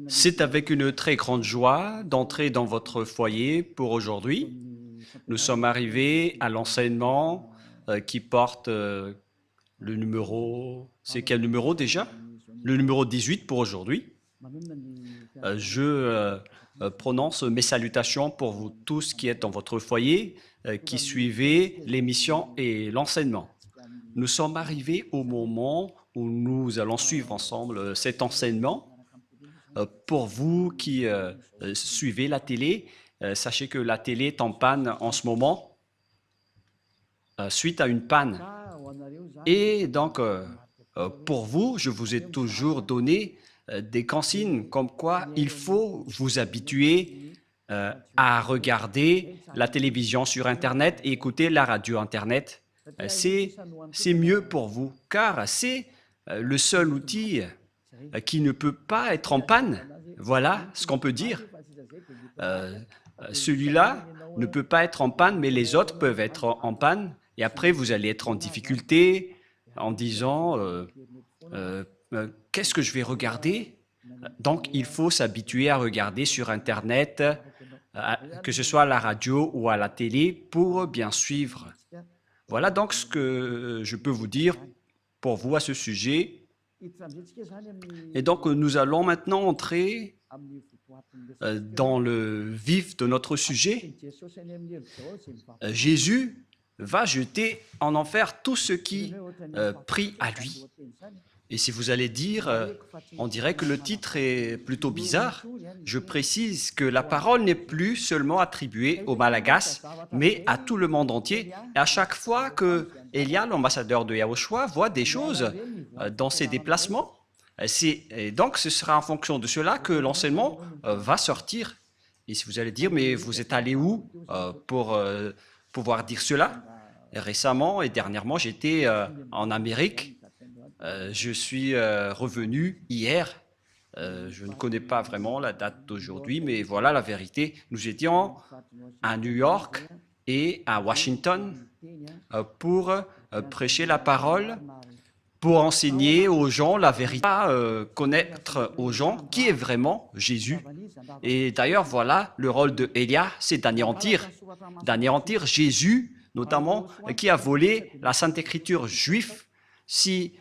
C'est avec une très grande joie d'entrer dans votre foyer pour aujourd'hui. Nous sommes arrivés à l'enseignement qui porte le numéro... C'est quel numéro déjà? Le numéro 18 pour aujourd'hui. Je prononce mes salutations pour vous tous qui êtes dans votre foyer, qui suivez l'émission et l'enseignement. Nous sommes arrivés au moment où nous allons suivre ensemble cet enseignement. Pour vous qui suivez la télé, sachez que la télé est en panne en ce moment, suite à une panne. Et donc, pour vous, je vous ai toujours donné des consignes comme quoi il faut vous habituer à regarder la télévision sur Internet et écouter la radio Internet. C'est mieux pour vous, car c'est le seul outil qui ne peut pas être en panne. Voilà ce qu'on peut dire. Celui-là ne peut pas être en panne, mais les autres peuvent être en panne. Et après, vous allez être en difficulté en disant qu'est-ce que je vais regarder? Donc, il faut s'habituer à regarder sur Internet, que ce soit à la radio ou à la télé, pour bien suivre. Voilà donc ce que je peux vous dire pour vous à ce sujet. Et donc, nous allons maintenant entrer dans le vif de notre sujet. Jésus va jeter en enfer tous ceux qui prient à lui. Et si vous allez dire, on dirait que le titre est plutôt bizarre, je précise que la parole n'est plus seulement attribuée aux Malagasy, mais à tout le monde entier. Et à chaque fois que Elia, l'ambassadeur de Yahushua, voit des choses dans ses déplacements, et donc ce sera en fonction de cela que l'enseignement va sortir. Et si vous allez dire, mais vous êtes allé où pour pouvoir dire cela? Récemment et dernièrement, j'étais en Amérique. Je suis revenu hier. Je ne connais pas vraiment la date d'aujourd'hui, mais voilà la vérité. Nous étions à New York et à Washington pour prêcher la parole, pour enseigner aux gens la vérité, connaître aux gens qui est vraiment Jésus. Et d'ailleurs, voilà, le rôle de Elia, c'est d'anéantir Jésus, notamment, qui a volé la Sainte Écriture juive. Si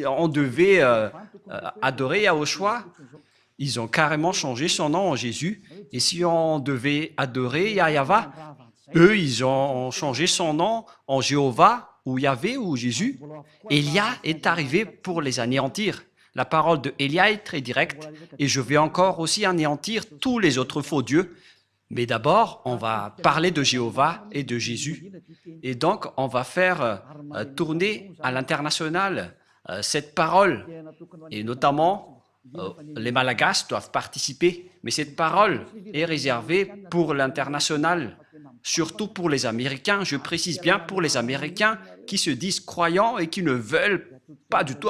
on devait adorer Yahushua, ils ont carrément changé son nom en Jésus. Et si on devait adorer Yahva, eux, ils ont changé son nom en Jéhovah, ou Yahvé, ou Jésus. Elia est arrivé pour les anéantir. La parole de Elia est très directe, et je vais encore aussi anéantir tous les autres faux dieux. Mais d'abord, on va parler de Jéhovah et de Jésus. Et donc, on va faire tourner à l'international cette parole. Et notamment, les Malagasy doivent participer. Mais cette parole est réservée pour l'international, surtout pour les Américains. Je précise bien pour les Américains qui se disent croyants et qui ne veulent pas du tout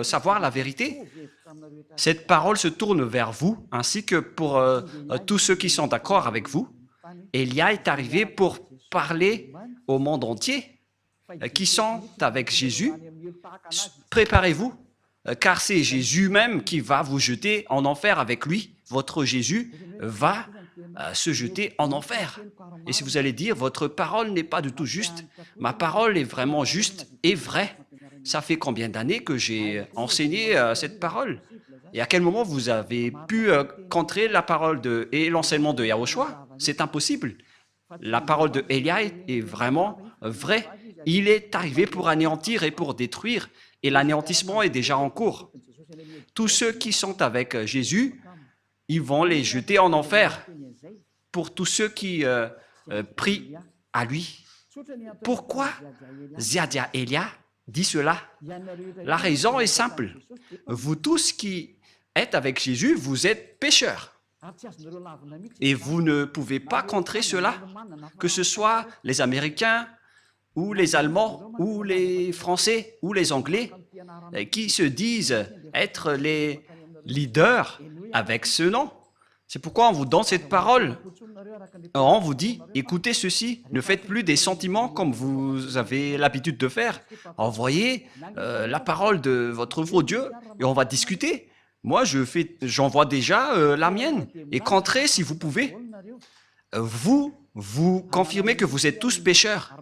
savoir la vérité. Cette parole se tourne vers vous, ainsi que pour tous ceux qui sont d'accord avec vous. Elia est arrivé pour parler au monde entier, qui sont avec Jésus. Préparez-vous, car c'est Jésus même qui va vous jeter en enfer avec lui. Votre Jésus va se jeter en enfer. Et si vous allez dire, votre parole n'est pas du tout juste, ma parole est vraiment juste et vraie. Ça fait combien d'années que j'ai enseigné cette parole? Et à quel moment vous avez pu contrer la parole et l'enseignement de Yahushua? C'est impossible. La parole de Elia est vraiment vraie. Il est arrivé pour anéantir et pour détruire, et l'anéantissement est déjà en cours. Tous ceux qui sont avec Jésus, ils vont les jeter en enfer. Pour tous ceux qui prient à lui. Pourquoi Ziadia Elia dit cela? La raison est simple. Vous tous qui êtes avec Jésus, vous êtes pécheurs. Et vous ne pouvez pas contrer cela, que ce soit les Américains, ou les Allemands, ou les Français, ou les Anglais, qui se disent être les leaders avec ce nom. C'est pourquoi on vous donne cette parole. On vous dit, écoutez ceci, ne faites plus des sentiments comme vous avez l'habitude de faire. Envoyez la parole de votre faux Dieu et on va discuter. Moi, j'envoie déjà la mienne. Et qu'entrez si vous pouvez. Vous confirmez que vous êtes tous pécheurs.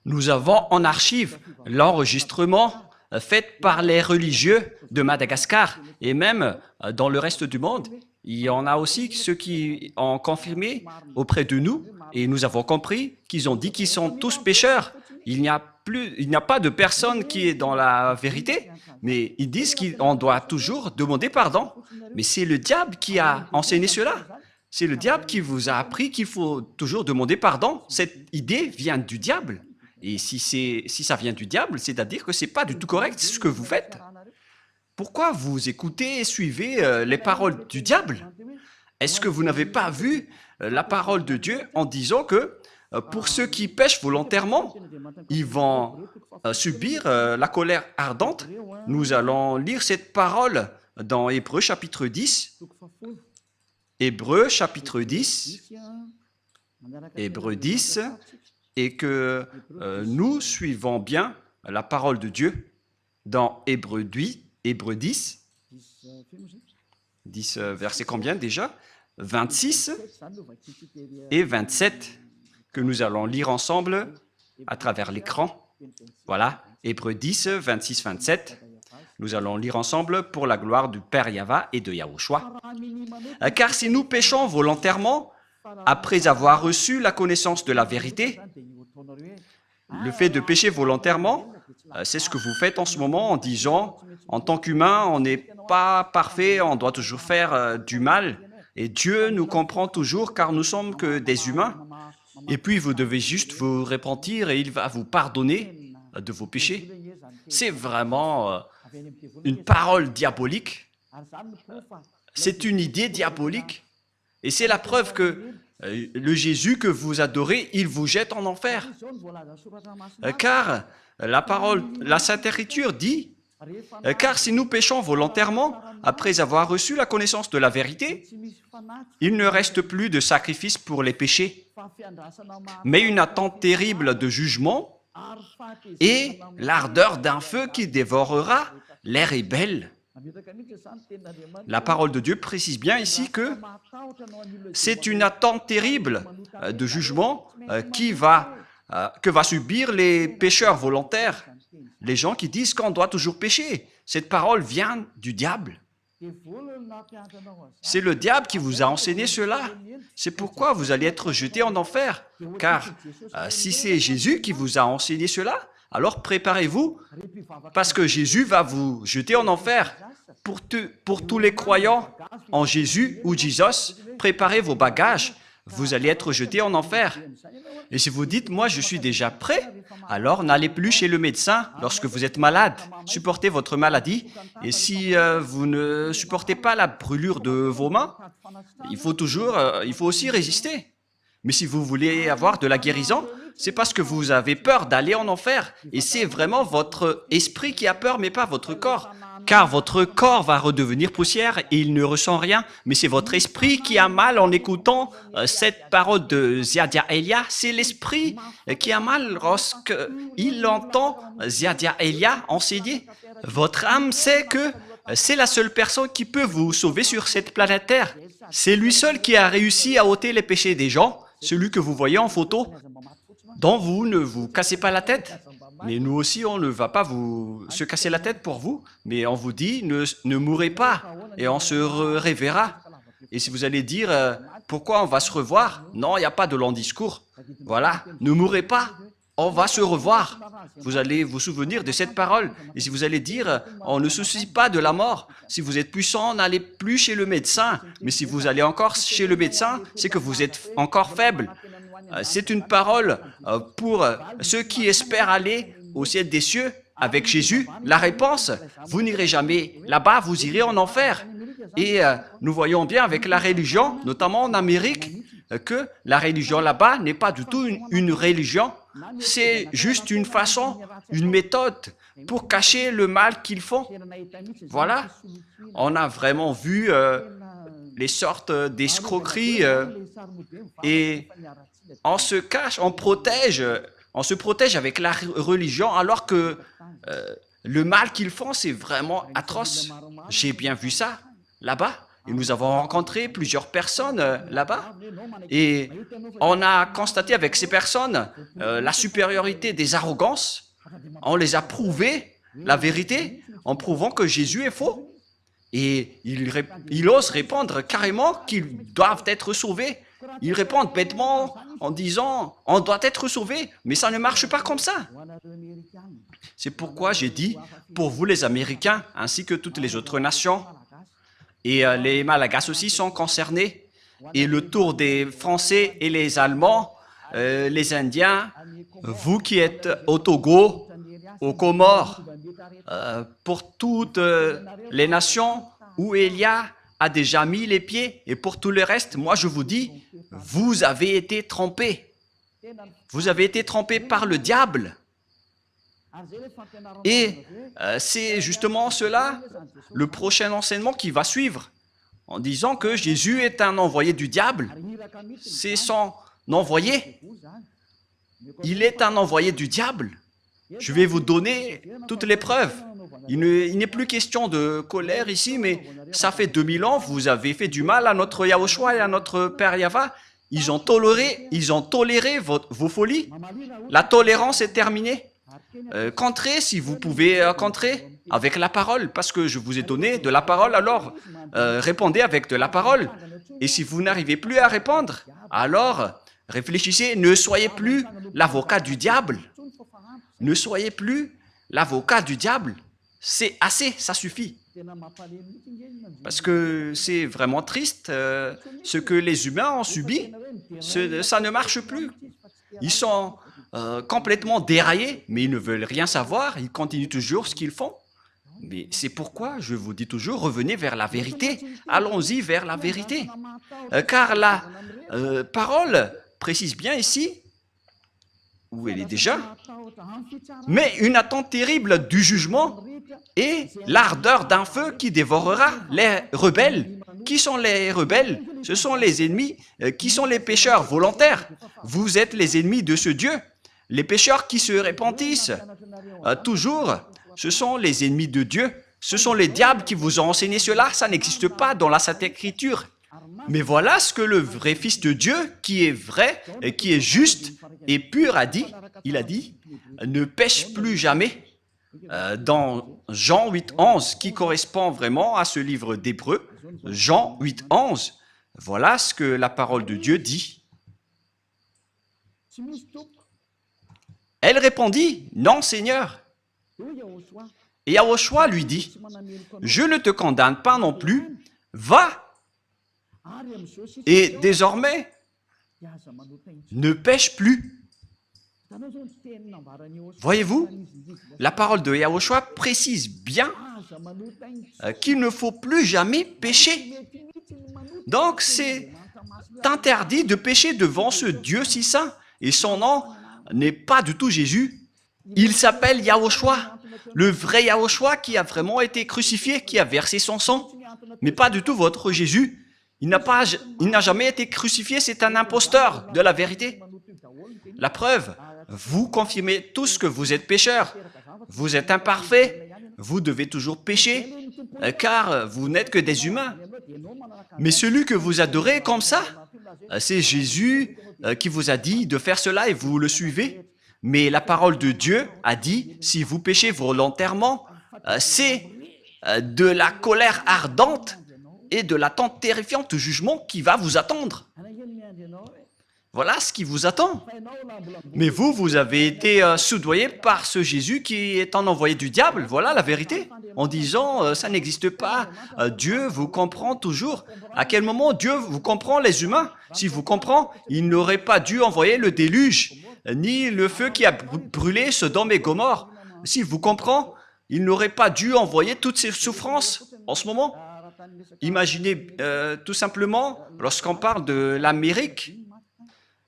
Nous avons en archive l'enregistrement fait par les religieux de Madagascar et même dans le reste du monde. Il y en a aussi ceux qui ont confirmé auprès de nous et nous avons compris qu'ils ont dit qu'ils sont tous pécheurs. Il n'y a pas de personne qui est dans la vérité, mais ils disent qu'on doit toujours demander pardon. Mais c'est le diable qui a enseigné cela. C'est le diable qui vous a appris qu'il faut toujours demander pardon. Cette idée vient du diable. Et si ça vient du diable, c'est-à-dire que ce n'est pas du tout correct ce que vous faites. Pourquoi vous écoutez et suivez les paroles du diable? Est-ce que vous n'avez pas vu la parole de Dieu en disant que pour ceux qui pêchent volontairement, ils vont subir la colère ardente? Nous allons lire cette parole dans Hébreux chapitre 10. Hébreux chapitre 10, Hébreux 10, et que nous suivons bien la parole de Dieu dans Hébreux 10, 10 verset combien déjà? 26 et 27, que nous allons lire ensemble à travers l'écran. Voilà, Hébreux 10, 26, 27. Nous allons lire ensemble pour la gloire du Père Yahva et de Yahushua. Car si nous péchons volontairement, après avoir reçu la connaissance de la vérité, le fait de pécher volontairement, c'est ce que vous faites en ce moment en disant, en tant qu'humain, on n'est pas parfait, on doit toujours faire du mal. Et Dieu nous comprend toujours car nous sommes que des humains. Et puis vous devez juste vous repentir et il va vous pardonner de vos péchés. C'est vraiment une parole diabolique. C'est une idée diabolique. Et c'est la preuve que le Jésus que vous adorez, il vous jette en enfer. Car la Sainte Écriture dit, car si nous péchons volontairement, après avoir reçu la connaissance de la vérité, il ne reste plus de sacrifice pour les péchés, mais une attente terrible de jugement et l'ardeur d'un feu qui dévorera les rebelles. La parole de Dieu précise bien ici que c'est une attente terrible de jugement que va subir les pécheurs volontaires, les gens qui disent qu'on doit toujours pécher. Cette parole vient du diable. C'est le diable qui vous a enseigné cela. C'est pourquoi vous allez être jetés en enfer. Car si c'est Jésus qui vous a enseigné cela, alors préparez-vous, parce que Jésus va vous jeter en enfer. Pour tous les croyants en Jésus ou Jesus, préparez vos bagages. Vous allez être jetés en enfer. Et si vous dites, moi je suis déjà prêt, alors n'allez plus chez le médecin lorsque vous êtes malade. Supportez votre maladie. Et si vous ne supportez pas la brûlure de vos mains, il faut aussi résister. Mais si vous voulez avoir de la guérison, c'est parce que vous avez peur d'aller en enfer. Et c'est vraiment votre esprit qui a peur, mais pas votre corps. Car votre corps va redevenir poussière et il ne ressent rien. Mais c'est votre esprit qui a mal en écoutant cette parole de Ziadia Elia. C'est l'esprit qui a mal lorsqu'il entend Ziadia Elia enseigner. Votre âme sait que c'est la seule personne qui peut vous sauver sur cette planète Terre. C'est lui seul qui a réussi à ôter les péchés des gens, celui que vous voyez en photo, dont vous ne vous cassez pas la tête. Mais nous aussi, on ne va pas se casser la tête pour vous, mais on vous dit, ne mourrez pas, et on se reverra. Et si vous allez dire, pourquoi on va se revoir? Non, il n'y a pas de long discours. Voilà, ne mourrez pas, on va se revoir. Vous allez vous souvenir de cette parole. Et si vous allez dire, on ne se soucie pas de la mort. Si vous êtes puissant, n'allez plus chez le médecin. Mais si vous allez encore chez le médecin, c'est que vous êtes encore faible. C'est une parole pour ceux qui espèrent aller au ciel des cieux avec Jésus. La réponse, vous n'irez jamais là-bas, vous irez en enfer. Et nous voyons bien avec la religion, notamment en Amérique, que la religion là-bas n'est pas du tout une religion. C'est juste une façon, une méthode pour cacher le mal qu'ils font. Voilà, on a vraiment vu les sortes d'escroqueries et on se cache, on se protège avec la religion alors que Le mal qu'ils font, c'est vraiment atroce. J'ai bien vu ça là-bas. Et nous avons rencontré plusieurs personnes là-bas. Et on a constaté avec ces personnes la supériorité des arrogances. On les a prouvé la vérité en prouvant que Jésus est faux. Et ils osent répondre carrément qu'ils doivent être sauvés. Ils répondent bêtement en disant « on doit être sauvé », mais ça ne marche pas comme ça. C'est pourquoi j'ai dit, pour vous les Américains, ainsi que toutes les autres nations, et les Malagasy aussi sont concernés, et le tour des Français et les Allemands, les Indiens, vous qui êtes au Togo, aux Comores, pour toutes les nations où Élia a déjà mis les pieds, et pour tout le reste, moi je vous dis, vous avez été trompés. Vous avez été trompés par le diable. Et c'est justement cela, le prochain enseignement qui va suivre, en disant que Jésus est un envoyé du diable. C'est son envoyé. Il est un envoyé du diable. Je vais vous donner toutes les preuves. Il n'est plus question de colère ici, mais ça fait 2000 ans, vous avez fait du mal à notre Yahushua et à notre Père Yahva. Ils ont toléré vos folies. La tolérance est terminée. Contrez si vous pouvez contrer avec la parole, parce que je vous ai donné de la parole, alors répondez avec de la parole. Et si vous n'arrivez plus à répondre, alors réfléchissez, ne soyez plus l'avocat du diable. Ne soyez plus l'avocat du diable. C'est assez, ça suffit. Parce que c'est vraiment triste ce que les humains ont subi. Ça ne marche plus. Ils sont complètement déraillés, mais ils ne veulent rien savoir. Ils continuent toujours ce qu'ils font. Mais c'est pourquoi je vous dis toujours, revenez vers la vérité. Allons-y vers la vérité. Car la parole précise bien ici, où elle est déjà, mais une attente terrible du jugement et l'ardeur d'un feu qui dévorera les rebelles. Qui sont les rebelles? Ce sont les ennemis. Qui sont les pécheurs volontaires? Vous êtes les ennemis de ce Dieu. Les pécheurs qui se repentissent toujours, ce sont les ennemis de Dieu. Ce sont les diables qui vous ont enseigné cela. Ça n'existe pas dans la Sainte Écriture. Mais voilà ce que le vrai Fils de Dieu, qui est vrai, et qui est juste et pur, a dit. Il a dit, ne pêche plus jamais. Dans Jean 8,11, qui correspond vraiment à ce livre d'Hébreux, Jean 8,11, voilà ce que la parole de Dieu dit. Elle répondit, non Seigneur. Et Yahushua lui dit, je ne te condamne pas non plus, va. Et désormais, ne pêche plus. Voyez-vous, la parole de Yahushua précise bien qu'il ne faut plus jamais pécher. Donc, c'est interdit de pécher devant ce Dieu si saint. Et son nom n'est pas du tout Jésus. Il s'appelle Yahushua, le vrai Yahushua qui a vraiment été crucifié, qui a versé son sang. Mais pas du tout votre Jésus. Il n'a jamais été crucifié, c'est un imposteur de la vérité. La preuve, vous confirmez tous que vous êtes pécheurs. Vous êtes imparfaits, vous devez toujours pécher, car vous n'êtes que des humains. Mais celui que vous adorez comme ça, c'est Jésus qui vous a dit de faire cela et vous le suivez. Mais la parole de Dieu a dit, si vous péchez volontairement, c'est de la colère ardente et de l'attente terrifiante du jugement qui va vous attendre. Voilà ce qui vous attend. Mais vous avez été soudoyé par ce Jésus qui est un envoyé du diable. Voilà la vérité. En disant, ça n'existe pas. Dieu vous comprend toujours. À quel moment Dieu vous comprend, les humains? S'il vous comprend, il n'aurait pas dû envoyer le déluge, ni le feu qui a brûlé Sodome et Gomorrhe. S'il vous comprend, il n'aurait pas dû envoyer toutes ces souffrances en ce moment. Imaginez tout simplement, lorsqu'on parle de l'Amérique,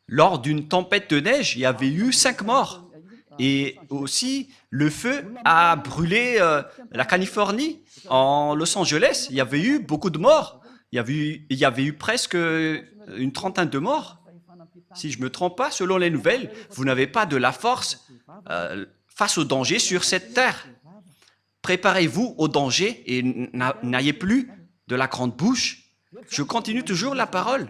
lors d'une tempête de neige, il y avait eu 5 morts. Et aussi, le feu a brûlé la Californie, en Los Angeles. Il y avait eu beaucoup de morts. Il y avait eu presque une trentaine de morts. Si je ne me trompe pas, selon les nouvelles, vous n'avez pas de la force face au danger sur cette terre. préparez-vous au danger et n'ayez plus de la grande bouche. Je continue toujours la parole.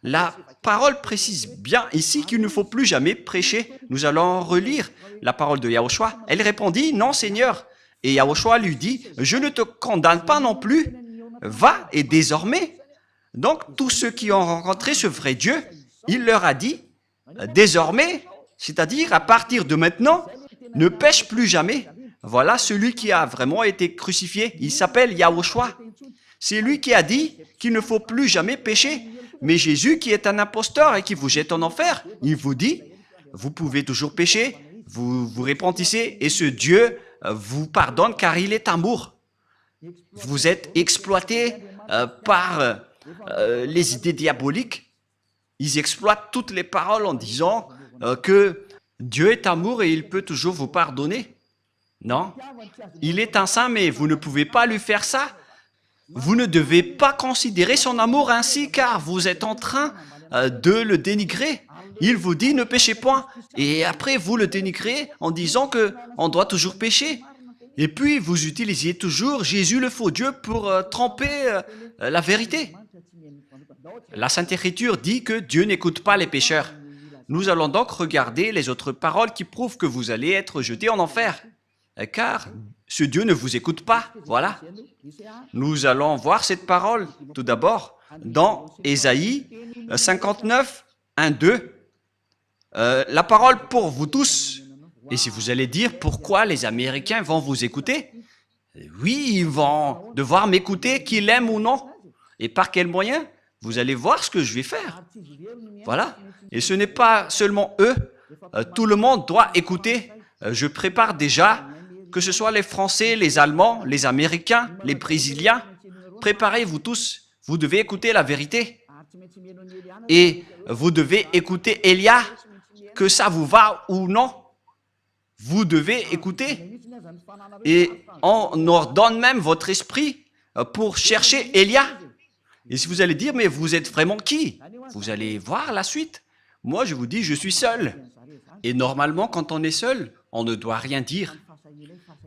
La parole précise bien ici qu'il ne faut plus jamais prêcher. Nous allons relire la parole de Yahushua. Elle répondit, non Seigneur. Et Yahushua lui dit, je ne te condamne pas non plus. Va et désormais. Donc tous ceux qui ont rencontré ce vrai Dieu, il leur a dit, désormais, c'est-à-dire à partir de maintenant, ne pêche plus jamais. Voilà celui qui a vraiment été crucifié. Il s'appelle Yahushua. C'est lui qui a dit qu'il ne faut plus jamais pécher. Mais Jésus, qui est un imposteur et qui vous jette en enfer, il vous dit, vous pouvez toujours pécher, vous vous repentissez et ce Dieu vous pardonne car il est amour. Vous êtes exploité par les idées diaboliques. Ils exploitent toutes les paroles en disant que Dieu est amour et il peut toujours vous pardonner. Non, il est un saint, mais vous ne pouvez pas lui faire ça. Vous ne devez pas considérer son amour ainsi, car vous êtes en train de le dénigrer. Il vous dit ne péchez point, et après vous le dénigrez en disant qu'on doit toujours pécher. Et puis vous utilisiez toujours Jésus le faux Dieu pour tromper la vérité. La Sainte Écriture dit que Dieu n'écoute pas les pécheurs. Nous allons donc regarder les autres paroles qui prouvent que vous allez être jetés en enfer, car ce Dieu ne vous écoute pas. Voilà. Nous allons voir cette parole tout d'abord dans Ésaïe 59, 1, 2. La parole pour vous tous. Et si vous allez dire pourquoi les Américains vont vous écouter, oui, ils vont devoir m'écouter, qu'ils l'aiment ou non. Et par quel moyen? Vous allez voir ce que je vais faire. Voilà. Et ce n'est pas seulement eux. Tout le monde doit écouter. Je prépare déjà, que ce soit les Français, les Allemands, les Américains, les Brésiliens. Préparez-vous tous. Vous devez écouter la vérité. Et vous devez écouter Élia, que ça vous va ou non. Vous devez écouter. Et on ordonne même votre esprit pour chercher Élia. Et si vous allez dire, mais vous êtes vraiment qui? Vous allez voir la suite. Moi, je vous dis, je suis seul. Et normalement, quand on est seul, on ne doit rien dire.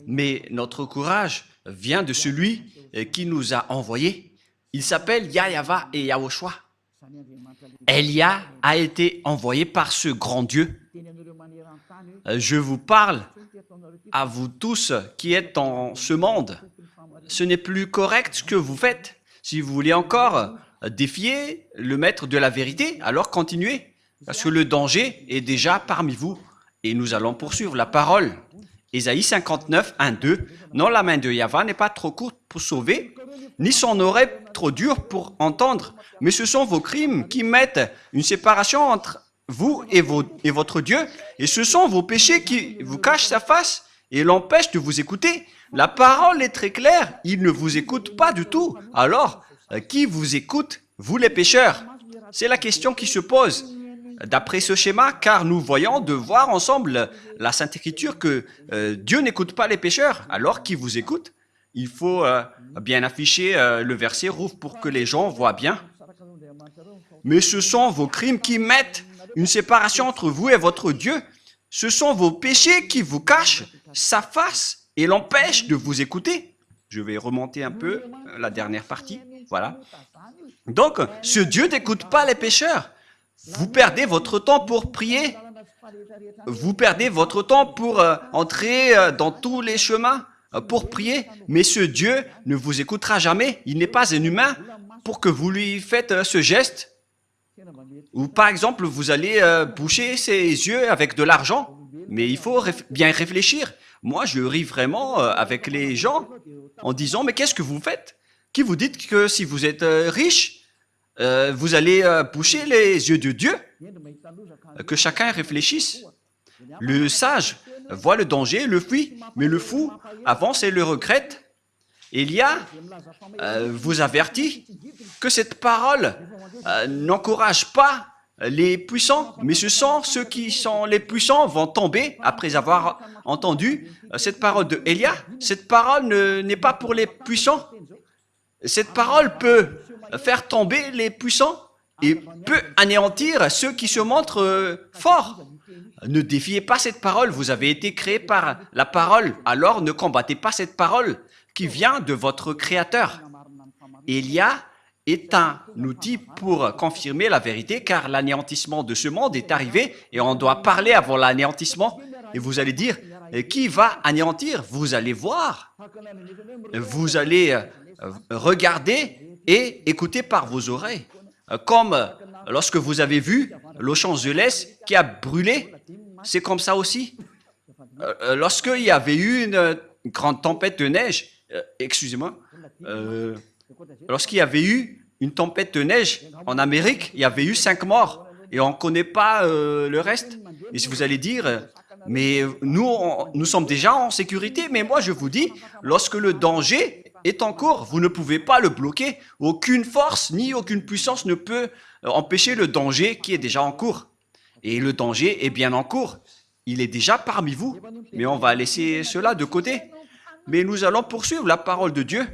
Mais notre courage vient de celui qui nous a envoyés. Il s'appelle Yahava et Yahushua. Élia a été envoyé par ce grand Dieu. Je vous parle à vous tous qui êtes dans ce monde. Ce n'est plus correct ce que vous faites. Si vous voulez encore défier le maître de la vérité, alors continuez, parce que le danger est déjà parmi vous. Et nous allons poursuivre la parole. Ésaïe 59, 1, 2. Non, la main de Yahva n'est pas trop courte pour sauver, ni son oreille trop dure pour entendre, mais ce sont vos crimes qui mettent une séparation entre vous et votre Dieu, et ce sont vos péchés qui vous cachent sa face et l'empêchent de vous écouter. La parole est très claire, il ne vous écoute pas du tout. Alors, qui vous écoute, vous les pécheurs? C'est la question qui se pose. D'après ce schéma, car nous voyons de voir ensemble la Sainte Écriture que Dieu n'écoute pas les pécheurs. Alors, qui vous écoute? Il faut bien afficher le verset rouge pour que les gens voient bien. Mais ce sont vos crimes qui mettent une séparation entre vous et votre Dieu. Ce sont vos péchés qui vous cachent sa face et l'empêchent de vous écouter. Je vais remonter un peu la dernière partie. Voilà. Donc, ce Dieu n'écoute pas les pécheurs. Vous perdez votre temps pour prier. Vous perdez votre temps pour entrer dans tous les chemins pour prier. Mais ce Dieu ne vous écoutera jamais. Il n'est pas un humain pour que vous lui faites ce geste. Ou par exemple, vous allez boucher ses yeux avec de l'argent. Mais il faut bien réfléchir. Moi, je ris vraiment avec les gens en disant, mais qu'est-ce que vous faites? Qui vous dites que si vous êtes riche, vous allez boucher les yeux de Dieu? Que chacun réfléchisse. Le sage voit le danger, le fuit, mais le fou avance et le regrette. Élia vous avertit que cette parole n'encourage pas les puissants, mais ce sont ceux qui sont les puissants vont tomber après avoir entendu cette parole de Élia. Cette parole n'est pas pour les puissants. Cette parole peut faire tomber les puissants et peut anéantir ceux qui se montrent forts. Ne défiez pas cette parole, vous avez été créé par la parole, alors ne combattez pas cette parole qui vient de votre Créateur. Élia est un outil pour confirmer la vérité, car l'anéantissement de ce monde est arrivé et on doit parler avant l'anéantissement. Et vous allez dire, qui va anéantir? Vous allez voir, vous allez regarder et écouter par vos oreilles. Comme lorsque vous avez vu Los Angeles qui a brûlé, c'est comme ça aussi. Lorsqu'il y avait eu une grande tempête de neige, excusez-moi, lorsqu'il y avait eu une tempête de neige en Amérique, il y avait eu 5 morts et on ne connaît pas le reste. Et si vous allez dire, mais nous sommes déjà en sécurité, mais moi je vous dis, lorsque le danger est en cours, vous ne pouvez pas le bloquer. Aucune force ni aucune puissance ne peut empêcher le danger qui est déjà en cours. Et le danger est bien en cours. Il est déjà parmi vous, mais on va laisser cela de côté. Mais nous allons poursuivre la parole de Dieu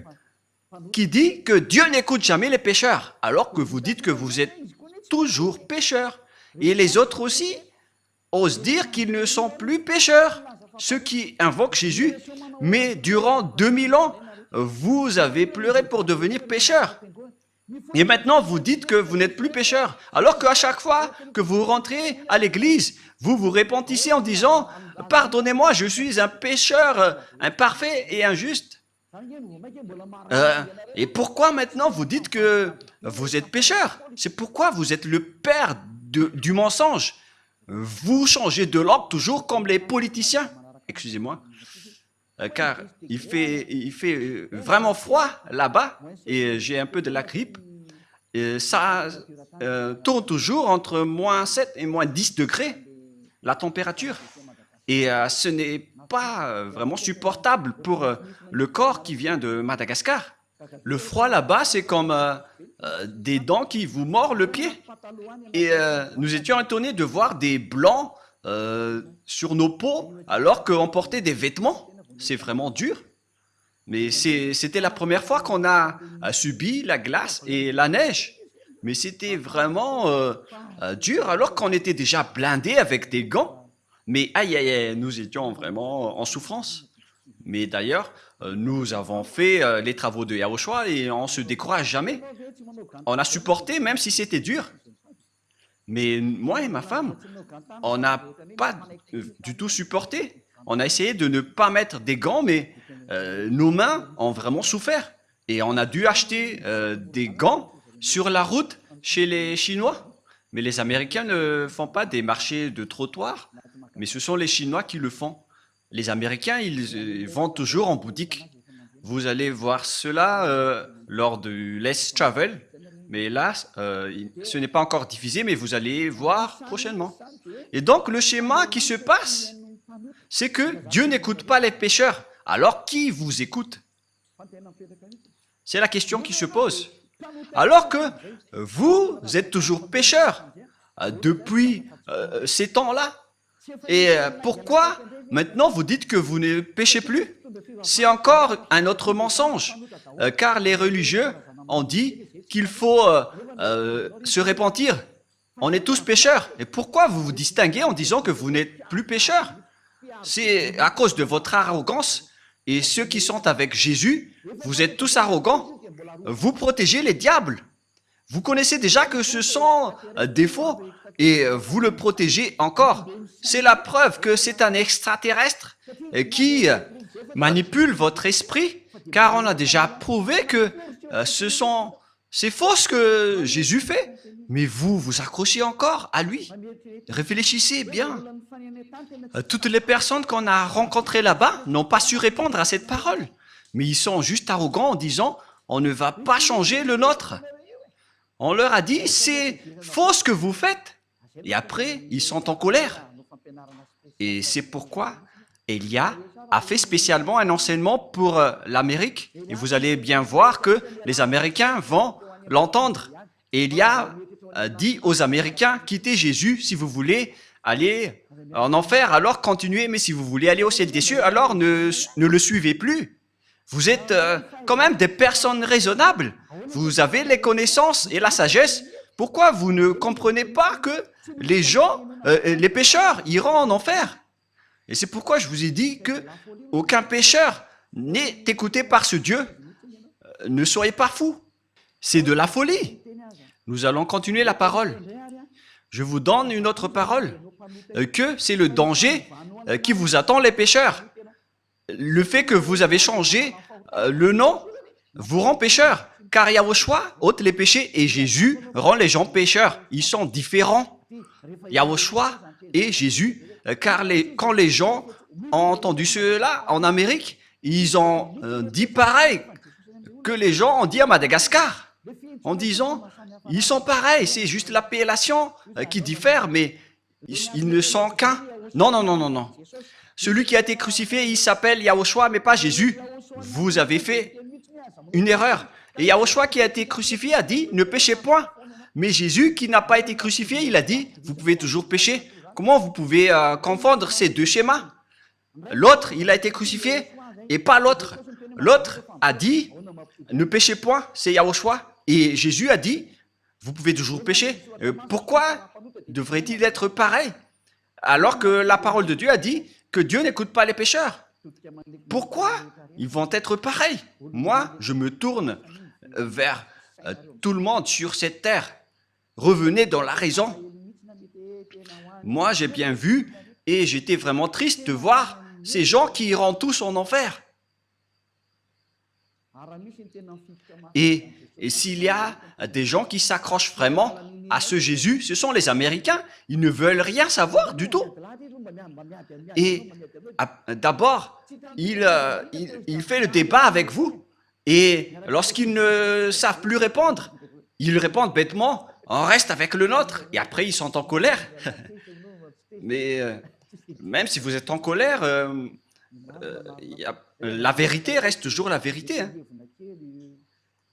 qui dit que Dieu n'écoute jamais les pécheurs, alors que vous dites que vous êtes toujours pécheurs. Et les autres aussi osent dire qu'ils ne sont plus pécheurs, ceux qui invoquent Jésus. Mais durant 2000 ans, vous avez pleuré pour devenir pécheurs. Et maintenant, vous dites que vous n'êtes plus pécheurs, alors qu'à chaque fois que vous rentrez à l'église, vous vous repentissez en disant « Pardonnez-moi, je suis un pécheur imparfait et injuste. » Et pourquoi maintenant vous dites que vous êtes pécheur? C'est pourquoi vous êtes le père du mensonge. Vous changez de langue toujours comme les politiciens. Excusez-moi. Car il fait vraiment froid là-bas et j'ai un peu de la grippe. Et ça tourne toujours entre -7 et -10 degrés, la température. Et ce n'est pas vraiment supportable pour le corps qui vient de Madagascar. Le froid là-bas, c'est comme des dents qui vous mordent le pied. Et nous étions étonnés de voir des blancs sur nos peaux alors qu'on portait des vêtements. C'est vraiment dur. Mais c'était la première fois qu'on a subi la glace et la neige. Mais c'était vraiment dur alors qu'on était déjà blindés avec des gants. Mais aïe, aïe, aïe, nous étions vraiment en souffrance. Mais d'ailleurs, nous avons fait les travaux de Yahushua et on ne se décourage jamais. On a supporté même si c'était dur. Mais moi et ma femme, on n'a pas du tout supporté. On a essayé de ne pas mettre des gants, mais nos mains ont vraiment souffert. Et on a dû acheter des gants sur la route chez les Chinois. Mais les Américains ne font pas des marchés de trottoirs, mais ce sont les Chinois qui le font. Les Américains, ils vont toujours en boutique. Vous allez voir cela lors du Let's Travel. Mais là, ce n'est pas encore diffusé, mais vous allez voir prochainement. Et donc, le schéma qui se passe, c'est que Dieu n'écoute pas les pécheurs. Alors, qui vous écoute? C'est la question qui se pose. Alors que vous êtes toujours pécheurs depuis ces temps-là. Et pourquoi maintenant vous dites que vous ne péchez plus? C'est encore un autre mensonge, car les religieux ont dit qu'il faut se repentir. On est tous pécheurs. Et pourquoi vous vous distinguez en disant que vous n'êtes plus pécheurs? C'est à cause de votre arrogance. Et ceux qui sont avec Jésus, vous êtes tous arrogants. Vous protégez les diables. Vous connaissez déjà que ce sont des faux et vous le protégez encore. C'est la preuve que c'est un extraterrestre qui manipule votre esprit, car on a déjà prouvé que c'est faux ce que Jésus fait. Mais vous vous accrochez encore à lui. Réfléchissez bien. Toutes les personnes qu'on a rencontrées là-bas n'ont pas su répondre à cette parole. Mais ils sont juste arrogants en disant « on ne va pas changer le nôtre ». On leur a dit « c'est faux ce que vous faites ». Et après, ils sont en colère. Et c'est pourquoi Élia a fait spécialement un enseignement pour l'Amérique. Et vous allez bien voir que les Américains vont l'entendre. Élia dit aux Américains, quittez Jésus si vous voulez aller en enfer, alors continuez, mais si vous voulez aller au ciel des cieux, alors ne le suivez plus. Vous êtes quand même des personnes raisonnables. Vous avez les connaissances et la sagesse Pourquoi vous ne comprenez pas que les gens, les pécheurs, iront en enfer? Et c'est pourquoi je vous ai dit que aucun pécheur n'est écouté par ce Dieu. Ne soyez pas fous. C'est de la folie. Nous allons continuer la parole. Je vous donne une autre parole, que c'est le danger qui vous attend les pécheurs. Le fait que vous avez changé le nom vous rend pécheur, car Yahushua ôte les péchés et Jésus rend les gens pécheurs. Ils sont différents, Yahushua et Jésus, car quand les gens ont entendu cela en Amérique, ils ont dit pareil que les gens ont dit à Madagascar, en disant, ils sont pareils, c'est juste l'appellation qui diffère, mais ils ne sont qu'un. Non, non, non, non, non. Celui qui a été crucifié, il s'appelle Yahushua, mais pas Jésus. Vous avez fait une erreur. Et Yahushua qui a été crucifié a dit, ne péchez point. Mais Jésus qui n'a pas été crucifié, il a dit, vous pouvez toujours pécher. Comment vous pouvez confondre ces deux schémas? L'autre, il a été crucifié et pas l'autre. L'autre a dit, ne péchez point, c'est Yahushua. Et Jésus a dit, vous pouvez toujours pécher. Pourquoi devrait-il être pareil? Alors que la parole de Dieu a dit que Dieu n'écoute pas les pécheurs. Pourquoi ils vont être pareils? Moi, je me tourne vers tout le monde sur cette terre. Revenez dans la raison. Moi, j'ai bien vu et j'étais vraiment triste de voir ces gens qui iront tous en enfer. Et s'il y a des gens qui s'accrochent vraiment à ce Jésus, ce sont les Américains. Ils ne veulent rien savoir du tout. Et d'abord, il fait le débat avec vous. Et lorsqu'ils ne savent plus répondre, ils répondent bêtement, on reste avec le nôtre. Et après, ils sont en colère. Mais même si vous êtes en colère, la vérité reste toujours la vérité. Hein.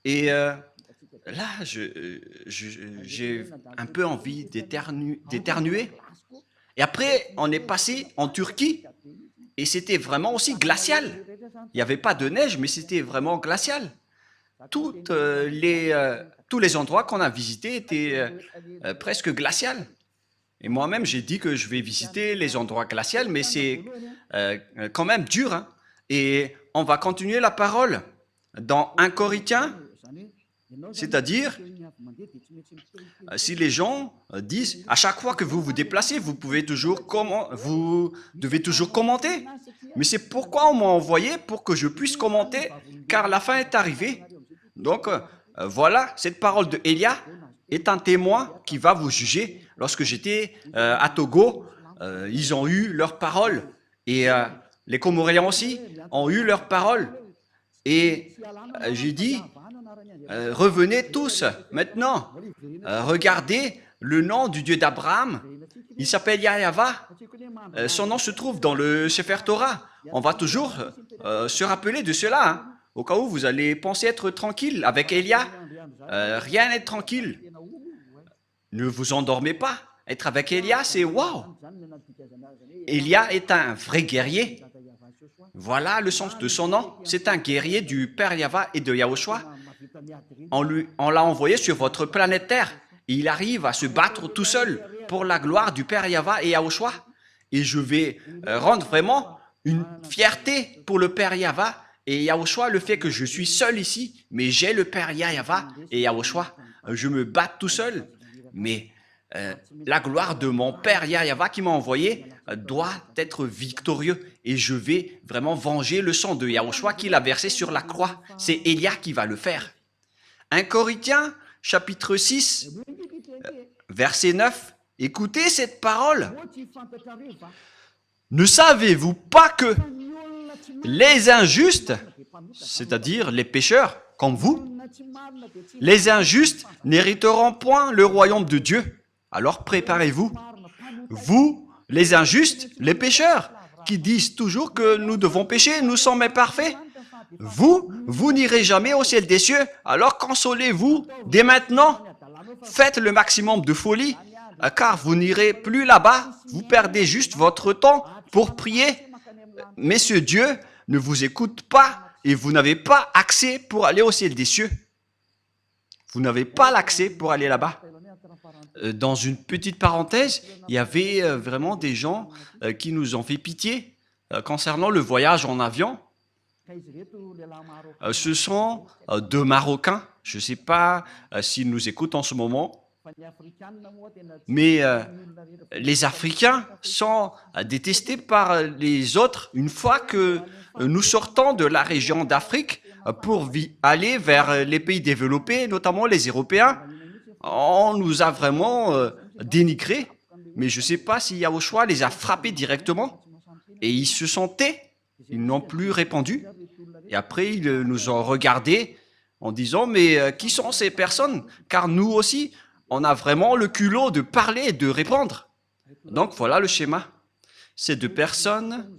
Et là, j'ai un peu envie d'éternuer. Et après, on est passé en Turquie et c'était vraiment aussi glacial. Il n'y avait pas de neige, mais c'était vraiment glacial. Tous les endroits qu'on a visités étaient presque glaciales. Et moi-même, j'ai dit que je vais visiter les endroits glaciaux, mais c'est quand même dur. Hein. Et on va continuer la parole dans 1 Corinthiens, c'est-à-dire, si les gens disent, à chaque fois que vous vous déplacez, vous devez toujours commenter. Mais c'est pourquoi on m'a envoyé pour que je puisse commenter, car la fin est arrivée. Donc, voilà, cette parole de Elia est un témoin qui va vous juger. Lorsque j'étais à Togo, ils ont eu leur parole. Et les Comoriens aussi ont eu leur parole. Et j'ai dit, revenez tous maintenant, regardez le nom du Dieu d'Abraham, il s'appelle Yahva, son nom se trouve dans le Sefer Torah. On va toujours se rappeler de cela, hein, au cas où vous allez penser être tranquille. Avec Elia, rien n'est tranquille. Ne vous endormez pas. Être avec Elia, c'est waouh. Elia est un vrai guerrier. Voilà le sens de son nom. C'est un guerrier du Père Yahva et de Yahushua. On l'a envoyé sur votre planète Terre. Et il arrive à se battre tout seul pour la gloire du Père Yahva et Yahushua. Et je vais rendre vraiment une fierté pour le Père Yahva et Yahushua, le fait que je suis seul ici, mais j'ai le Père Yahva et Yahushua. Je me bats tout seul, mais la gloire de mon Père Yahva qui m'a envoyé doit être victorieux. Et je vais vraiment venger le sang de Yahushua qu'il a versé sur la croix. C'est Elia qui va le faire. 1 Corinthiens, chapitre 6, verset 9. Écoutez cette parole. Ne savez-vous pas que les injustes, c'est-à-dire les pécheurs comme vous, les injustes n'hériteront point le royaume de Dieu. Alors préparez-vous. Vous, les injustes, les pécheurs, qui disent toujours que nous devons pécher, nous sommes imparfaits. Vous n'irez jamais au ciel des cieux, alors consolez-vous dès maintenant. Faites le maximum de folie, car vous n'irez plus là-bas. Vous perdez juste votre temps pour prier. Mais ce Dieu ne vous écoute pas et vous n'avez pas accès pour aller au ciel des cieux. Vous n'avez pas l'accès pour aller là-bas. Dans une petite parenthèse, il y avait vraiment des gens qui nous ont fait pitié concernant le voyage en avion. Ce sont deux Marocains. Je ne sais pas s'ils nous écoutent en ce moment, mais les Africains sont détestés par les autres une fois que nous sortons de la région d'Afrique pour aller vers les pays développés, notamment les Européens. On nous a vraiment dénigrés, mais je ne sais pas si Yahushua les a frappés directement et ils se sont tais, ils n'ont plus répondu. Et après, ils nous ont regardés en disant « Mais qui sont ces personnes ?» Car nous aussi, on a vraiment le culot de parler et de répondre. Donc voilà le schéma. Ces deux personnes,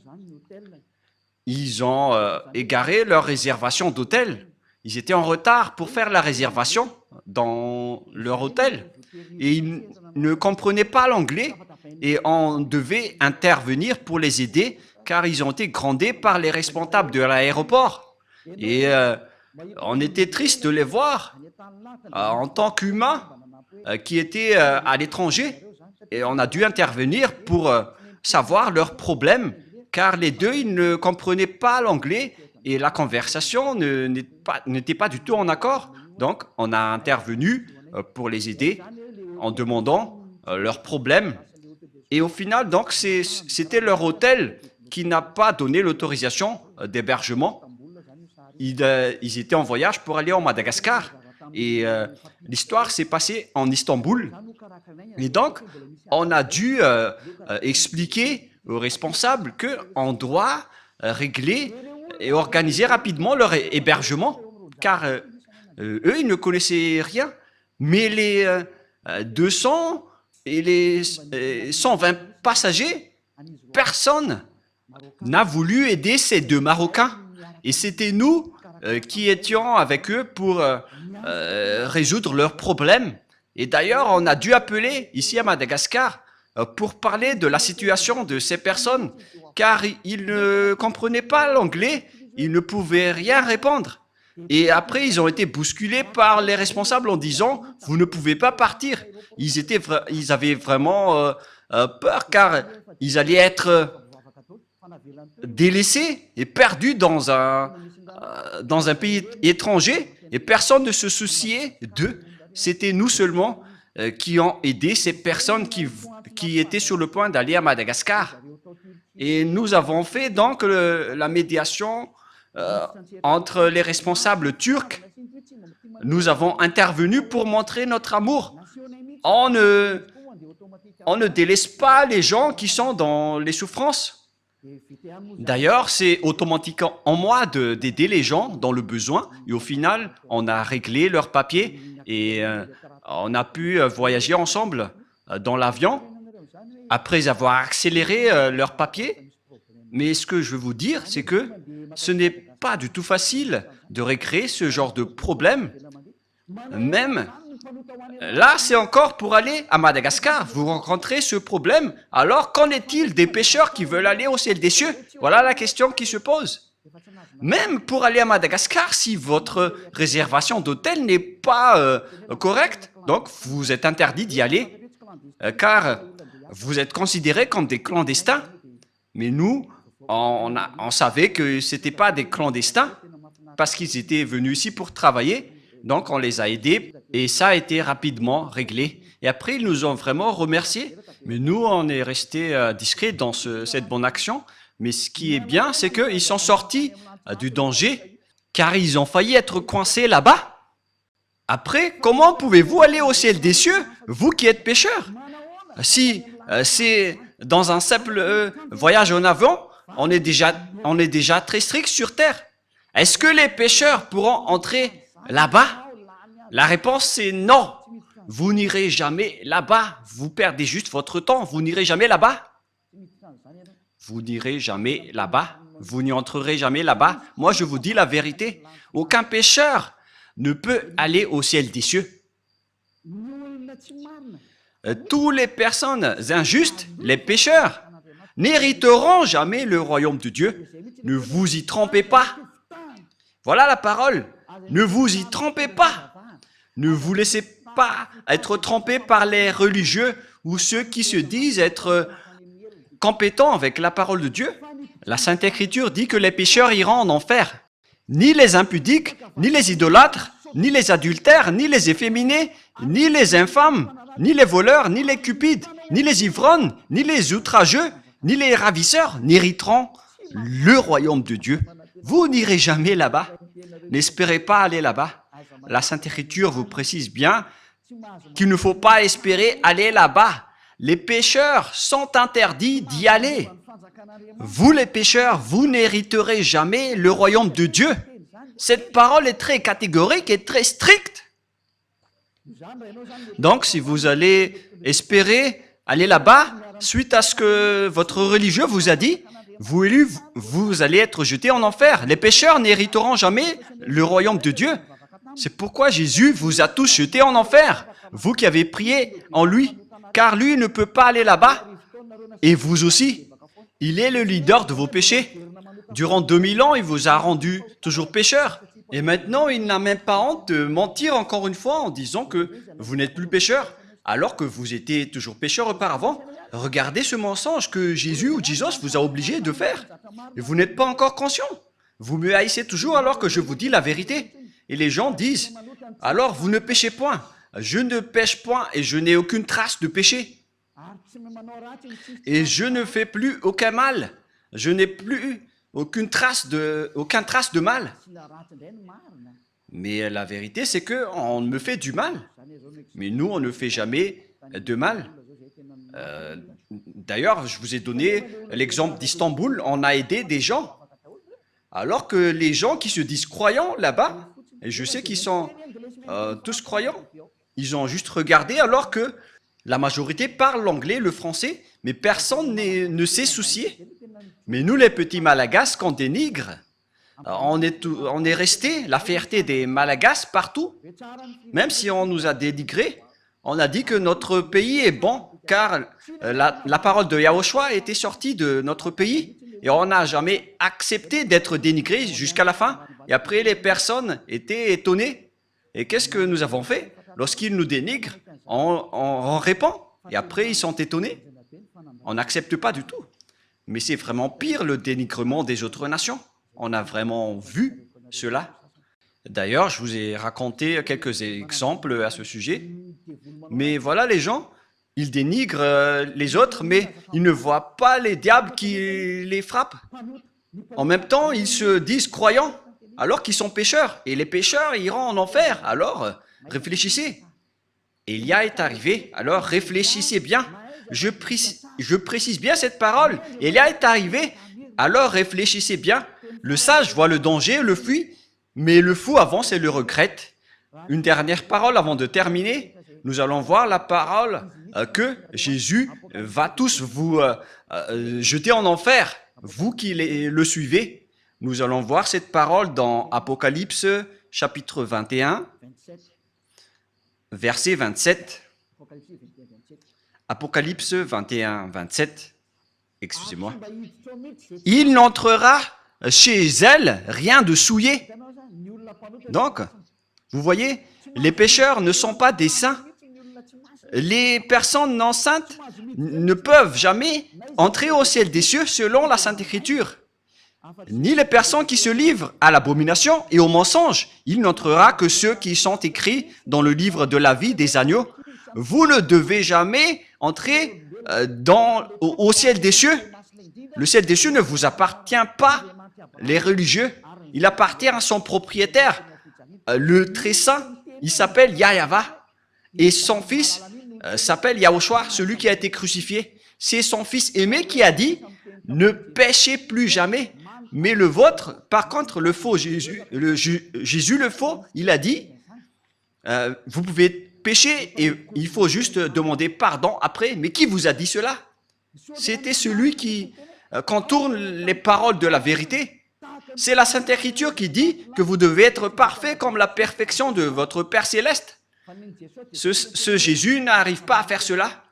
ils ont égaré leur réservation d'hôtel. Ils étaient en retard pour faire la réservation dans leur hôtel. Et ils ne comprenaient pas l'anglais et on devait intervenir pour les aider car ils ont été grondés par les responsables de l'aéroport. Et on était triste de les voir en tant qu'humains qui étaient à l'étranger. Et on a dû intervenir pour savoir leurs problèmes car les deux, ils ne comprenaient pas l'anglais et la conversation n'était pas du tout en accord. Donc, on a intervenu pour les aider en demandant leurs problèmes. Et au final, donc, c'était leur hôtel qui n'a pas donné l'autorisation d'hébergement. Ils étaient en voyage pour aller en Madagascar. Et l'histoire s'est passée en Istanbul. Et donc, on a dû expliquer aux responsables qu'on doit régler et organiser rapidement leur hébergement, car eux, ils ne connaissaient rien. Mais les 200 et les 120 passagers, personne n'a voulu aider ces deux Marocains. Et c'était nous qui étions avec eux pour résoudre leurs problèmes. Et d'ailleurs, on a dû appeler ici à Madagascar pour parler de la situation de ces personnes, car ils ne comprenaient pas l'anglais, ils ne pouvaient rien répondre. Et après, ils ont été bousculés par les responsables en disant « Vous ne pouvez pas partir ». Ils avaient vraiment peur, car ils allaient être délaissés et perdus dans un pays étranger, et personne ne se souciait d'eux. C'était nous seulement qui ont aidé ces personnes qui étaient sur le point d'aller à Madagascar. Et nous avons fait donc la médiation entre les responsables turcs. Nous avons intervenu pour montrer notre amour. On ne délaisse pas les gens qui sont dans les souffrances. D'ailleurs, c'est automatique en moi d'aider les gens dans le besoin. Et au final, on a réglé leurs papiers et on a pu voyager ensemble dans l'avion après avoir accéléré leurs papiers. Mais ce que je veux vous dire, c'est que ce n'est pas du tout facile de régler ce genre de problème. Même là, c'est encore pour aller à Madagascar. Vous rencontrez ce problème. Alors, qu'en est-il des pêcheurs qui veulent aller au ciel des cieux? Voilà la question qui se pose. Même pour aller à Madagascar, si votre réservation d'hôtel n'est pas correcte, donc vous êtes interdit d'y aller, car vous êtes considérés comme des clandestins. Mais nous, on savait que ce n'étaient pas des clandestins, parce qu'ils étaient venus ici pour travailler. Donc, on les a aidés et ça a été rapidement réglé. Et après, ils nous ont vraiment remerciés. Mais nous, on est restés discrets dans cette bonne action. Mais ce qui est bien, c'est qu'ils sont sortis du danger, car ils ont failli être coincés là-bas. Après, comment pouvez-vous aller au ciel des cieux, vous qui êtes pécheurs? Si c'est dans un simple voyage en avion, on est déjà très strict sur terre. Est-ce que les pécheurs pourront entrer là-bas? La réponse c'est non. Vous n'irez jamais là-bas. Vous perdez juste votre temps. Vous n'irez jamais là-bas. Vous n'irez jamais là-bas. Vous n'y entrerez jamais là-bas. Moi, je vous dis la vérité. Aucun pécheur ne peut aller au ciel des cieux. Toutes les personnes injustes, les pécheurs, n'hériteront jamais le royaume de Dieu. Ne vous y trompez pas. Voilà la parole. Ne vous y trompez pas. Ne vous laissez pas être trompés par les religieux ou ceux qui se disent être compétents avec la parole de Dieu. La Sainte Écriture dit que les pécheurs iront en enfer. Ni les impudiques, ni les idolâtres, ni les adultères, ni les efféminés, ni les infâmes, ni les voleurs, ni les cupides, ni les ivrognes, ni les outrageux, ni les ravisseurs n'hériteront le royaume de Dieu. Vous n'irez jamais là-bas. N'espérez pas aller là-bas. La Sainte Écriture vous précise bien qu'il ne faut pas espérer aller là-bas. Les pécheurs sont interdits d'y aller. Vous les pécheurs, vous n'hériterez jamais le royaume de Dieu. Cette parole est très catégorique et très stricte. Donc, si vous allez espérer aller là-bas, suite à ce que votre religieux vous a dit, vous allez être jeté en enfer. Les pécheurs n'hériteront jamais le royaume de Dieu. C'est pourquoi Jésus vous a tous jetés en enfer, vous qui avez prié en lui, car lui ne peut pas aller là-bas, et vous aussi. Il est le leader de vos péchés. Durant 2000 ans, il vous a rendu toujours pécheur. Et maintenant, il n'a même pas honte de mentir encore une fois en disant que vous n'êtes plus pécheur, alors que vous étiez toujours pécheur auparavant. Regardez ce mensonge que Jésus ou Jesus vous a obligé de faire. Et vous n'êtes pas encore conscient. Vous me haïssez toujours alors que je vous dis la vérité. Et les gens disent, alors vous ne péchez point. Je ne pêche point et je n'ai aucune trace de péché. Et je ne fais plus aucun mal. Je n'ai plus aucune trace de mal. Mais la vérité, c'est qu'on me fait du mal. Mais nous, on ne fait jamais de mal. D'ailleurs, je vous ai donné l'exemple d'Istanbul. On a aidé des gens. Alors que les gens qui se disent croyants là-bas, et je sais qu'ils sont tous croyants, ils ont juste regardé alors que la majorité parle l'anglais, le français, mais personne ne s'est soucié. Mais nous, les petits Malagasy, qu'on dénigre, on est resté la fierté des Malagasy partout. Même si on nous a dénigrés, on a dit que notre pays est bon, car la parole de Yahushua était sortie de notre pays. Et on n'a jamais accepté d'être dénigré jusqu'à la fin. Et après, les personnes étaient étonnées. Et qu'est-ce que nous avons fait? Lorsqu'ils nous dénigrent, on répond. Et après, ils sont étonnés. On n'accepte pas du tout. Mais c'est vraiment pire le dénigrement des autres nations. On a vraiment vu cela. D'ailleurs, je vous ai raconté quelques exemples à ce sujet. Mais voilà, les gens, ils dénigrent les autres, mais ils ne voient pas les diables qui les frappent. En même temps, ils se disent croyants, alors qu'ils sont pécheurs. Et les pécheurs iront en enfer. Alors, réfléchissez. Élia est arrivé, alors réfléchissez bien. Je précise bien cette parole. Élia est arrivé, alors réfléchissez bien. Le sage voit le danger, le fuit, mais le fou avance et le regrette. Une dernière parole avant de terminer. Nous allons voir la parole que Jésus va tous vous jeter en enfer, vous qui le suivez. Nous allons voir cette parole dans Apocalypse chapitre 21, verset 27. Apocalypse 21, 27. Excusez-moi. Il n'entrera chez elle rien de souillé. Donc, vous voyez, les pécheurs ne sont pas des saints. Les personnes non saintes ne peuvent jamais entrer au ciel des cieux selon la Sainte Écriture. Ni les personnes qui se livrent à l'abomination et au mensonge. Il n'entrera que ceux qui sont écrits dans le livre de la vie des agneaux. Vous ne devez jamais entrer au ciel des cieux. Le ciel des cieux ne vous appartient pas, les religieux. Il appartient à son propriétaire, le très saint. Il s'appelle Yahava. Et son fils s'appelle Yahushua, celui qui a été crucifié. C'est son fils aimé qui a dit, ne péchez plus jamais. Mais le vôtre, par contre, le faux Jésus, Jésus le faux, il a dit, vous pouvez pécher et il faut juste demander pardon après. Mais qui vous a dit cela? C'était celui qui contourne les paroles de la vérité. C'est la Sainte Écriture qui dit que vous devez être parfait comme la perfection de votre Père Céleste. Ce Jésus n'arrive pas à faire cela.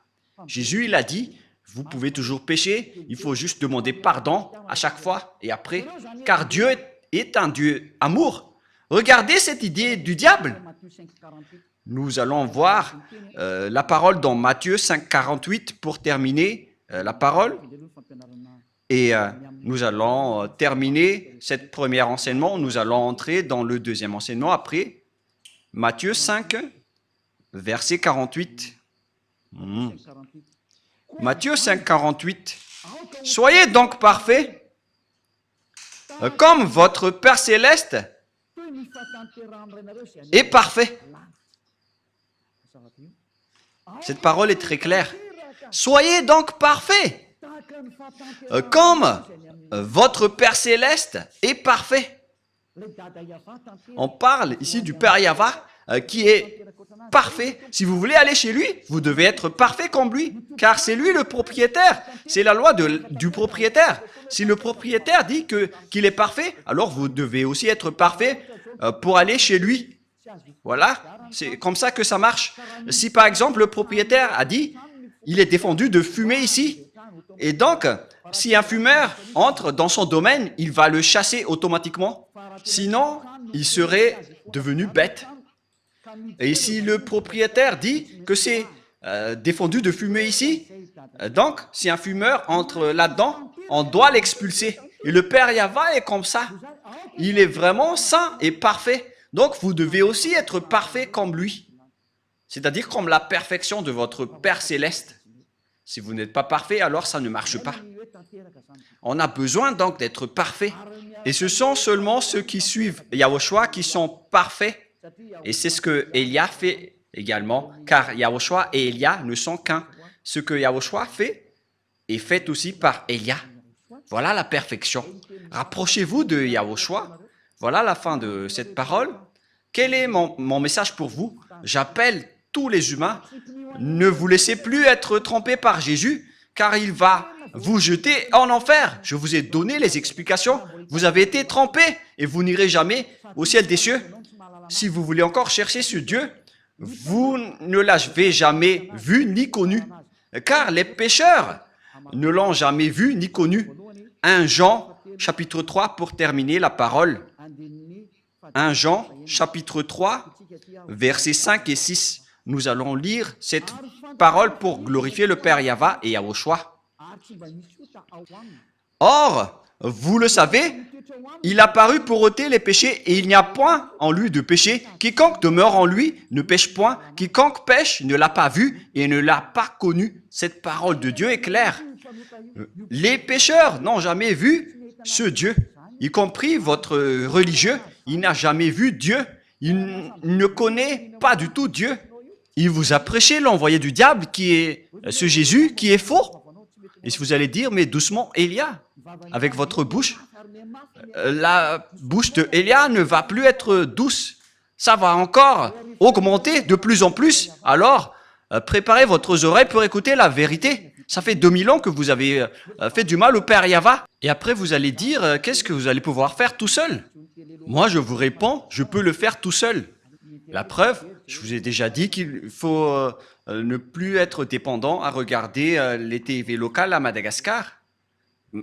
Jésus, il a dit, vous pouvez toujours pécher, il faut juste demander pardon à chaque fois et après, car Dieu est un Dieu amour. Regardez cette idée du diable. Nous allons voir la parole dans Matthieu 5, 48 pour terminer la parole. Et nous allons terminer cette première enseignement. Nous allons entrer dans le deuxième enseignement après. Matthieu 5, verset 48. Matthieu 5, 48. Soyez donc parfaits, comme votre Père céleste est parfait. Cette parole est très claire. Soyez donc parfaits, comme votre Père céleste est parfait. On parle ici du Père Yahva qui est parfait. Si vous voulez aller chez lui, vous devez être parfait comme lui, car c'est lui le propriétaire. C'est la loi du propriétaire. Si le propriétaire dit qu'il est parfait, alors vous devez aussi être parfait pour aller chez lui. Voilà, c'est comme ça que ça marche. Si par exemple le propriétaire a dit, il est défendu de fumer ici, et donc si un fumeur entre dans son domaine, il va le chasser automatiquement. Sinon, il serait devenu bête. Et si le propriétaire dit que c'est défendu de fumer ici, donc si un fumeur entre là-dedans, on doit l'expulser. Et le Père Yahva est comme ça. Il est vraiment saint et parfait. Donc vous devez aussi être parfait comme lui. C'est-à-dire comme la perfection de votre Père céleste. Si vous n'êtes pas parfait, alors ça ne marche pas. On a besoin donc d'être parfait. Et ce sont seulement ceux qui suivent Yahushua qui sont parfaits. Et c'est ce que Élia fait également, car Yahushua et Élia ne sont qu'un. Ce que Yahushua fait est fait aussi par Élia. Voilà la perfection. Rapprochez-vous de Yahushua. Voilà la fin de cette parole. Quel est mon message pour vous? J'appelle tous les humains. Ne vous laissez plus être trompés par Jésus, car il va vous jeter en enfer. Je vous ai donné les explications. Vous avez été trompés et vous n'irez jamais au ciel des cieux. Si vous voulez encore chercher ce Dieu, vous ne l'avez jamais vu ni connu, car les pécheurs ne l'ont jamais vu ni connu. 1 Jean, chapitre 3, pour terminer la parole. 1 Jean, chapitre 3, versets 5 et 6. Nous allons lire cette parole pour glorifier le Père Yahva et Yahushua. Or, vous le savez, il a paru pour ôter les péchés et il n'y a point en lui de péché. Quiconque demeure en lui ne pêche point. Quiconque pêche ne l'a pas vu et ne l'a pas connu. Cette parole de Dieu est claire. Les pécheurs n'ont jamais vu ce Dieu, y compris votre religieux. Il n'a jamais vu Dieu. Il ne connaît pas du tout Dieu. Il vous a prêché l'envoyé du diable qui est ce Jésus qui est faux. Et si vous allez dire, mais doucement, Élia, avec votre bouche, la bouche de Élia ne va plus être douce. Ça va encore augmenter de plus en plus. Alors, préparez votre oreille pour écouter la vérité. Ça fait 2000 ans que vous avez fait du mal au Père Yahva. Et après, vous allez dire, qu'est-ce que vous allez pouvoir faire tout seul? Moi, je vous réponds, je peux le faire tout seul. La preuve, je vous ai déjà dit qu'il faut ne plus être dépendant à regarder les TV locales à Madagascar.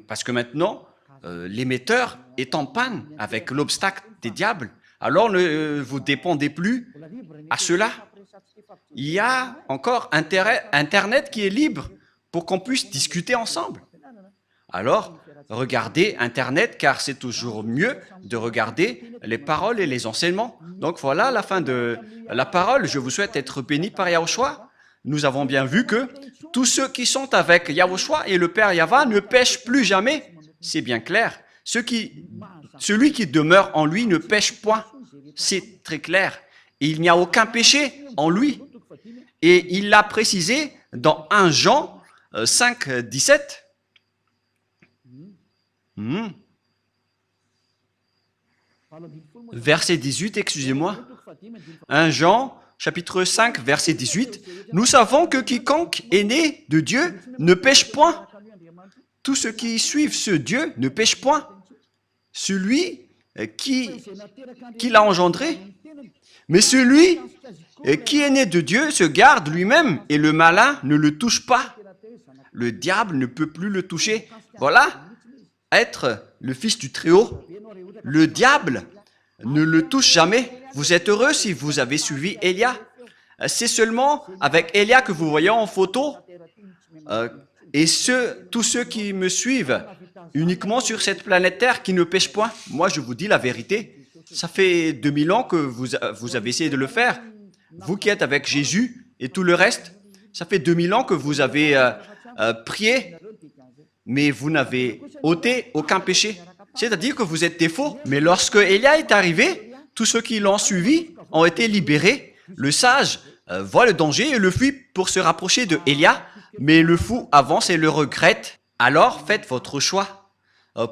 Parce que maintenant, l'émetteur est en panne avec l'obstacle des diables. Alors ne vous dépendez plus à cela. Il y a encore Internet qui est libre pour qu'on puisse discuter ensemble. Alors, regardez Internet, car c'est toujours mieux de regarder les paroles et les enseignements. Donc voilà la fin de la parole. Je vous souhaite être bénis par Yahushua. Nous avons bien vu que tous ceux qui sont avec Yahushua et le Père Yahva ne pêchent plus jamais. C'est bien clair. Celui qui demeure en lui ne pêche point. C'est très clair. Et il n'y a aucun péché en lui. Et il l'a précisé dans 1 Jean 5, 17. Verset 18, excusez-moi. 1 Jean, chapitre 5, verset 18. Nous savons que quiconque est né de Dieu ne pêche point. Tous ceux qui suivent ce Dieu ne pêchent point. Celui qui l'a engendré. Mais celui qui est né de Dieu se garde lui-même et le malin ne le touche pas. Le diable ne peut plus le toucher. Voilà, être le fils du Très-Haut. Le diable ne le touche jamais. Vous êtes heureux si vous avez suivi Élia. c'est seulement avec Élia que vous voyez en photo. Et tous ceux qui me suivent uniquement sur cette planète Terre qui ne pêchent point, moi je vous dis la vérité, ça fait 2000 ans que vous avez essayé de le faire. Vous qui êtes avec Jésus et tout le reste, ça fait 2000 ans que vous avez prié, mais vous n'avez ôté aucun péché. C'est-à-dire que vous êtes des faux. Mais lorsque Élia est arrivé, tous ceux qui l'ont suivi ont été libérés. Le sage voit le danger et le fuit pour se rapprocher de Élia, mais le fou avance et le regrette. Alors faites votre choix.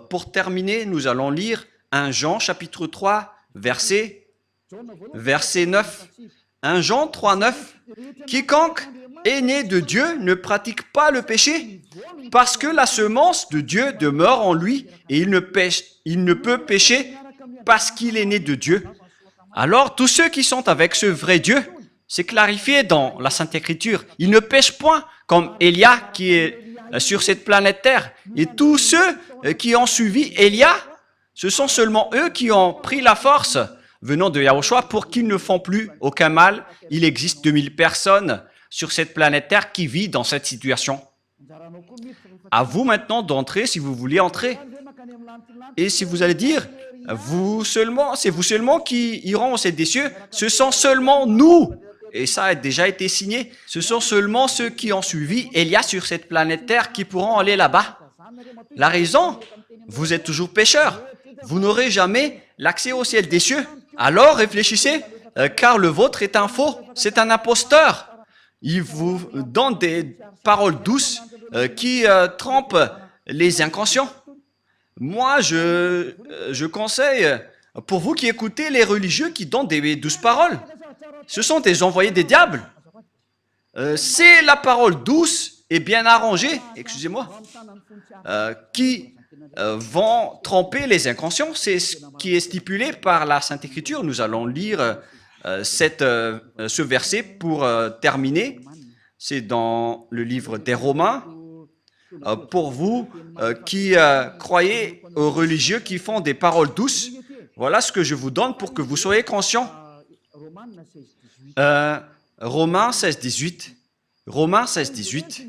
Pour terminer, nous allons lire 1 Jean chapitre 3, verset 9. 1 Jean 3, 9. Quiconque est né de Dieu ne pratique pas le péché, parce que la semence de Dieu demeure en lui et il ne peut pécher parce qu'il est né de Dieu. Alors tous ceux qui sont avec ce vrai Dieu, c'est clarifié dans la Sainte Écriture, ils ne pêchent point comme Élia qui est sur cette planète Terre. Et tous ceux qui ont suivi Élia, ce sont seulement eux qui ont pris la force venant de Yahushua pour qu'ils ne font plus aucun mal. Il existe 2000 personnes sur cette planète Terre qui vivent dans cette situation. À vous maintenant d'entrer si vous voulez entrer. Et si vous allez dire, c'est vous seulement qui iront au ciel des cieux, ce sont seulement nous. Et ça a déjà été signé. Ce sont seulement ceux qui ont suivi Élia sur cette planète Terre qui pourront aller là-bas. La raison, vous êtes toujours pécheurs. Vous n'aurez jamais l'accès au ciel des cieux. Alors réfléchissez, car le vôtre est un faux, c'est un imposteur. Il vous donne des paroles douces qui trompent les inconscients. Moi, je conseille, pour vous qui écoutez les religieux qui donnent des douces paroles, ce sont des envoyés des diables. C'est la parole douce et bien arrangée, excusez-moi, qui vont tromper les inconscients. C'est ce qui est stipulé par la Sainte Écriture. Nous allons lire ce verset pour terminer. C'est dans le livre des Romains. Pour vous qui croyez aux religieux qui font des paroles douces, voilà ce que je vous donne pour que vous soyez conscients. Romains 16, 18. Romains 16, 18.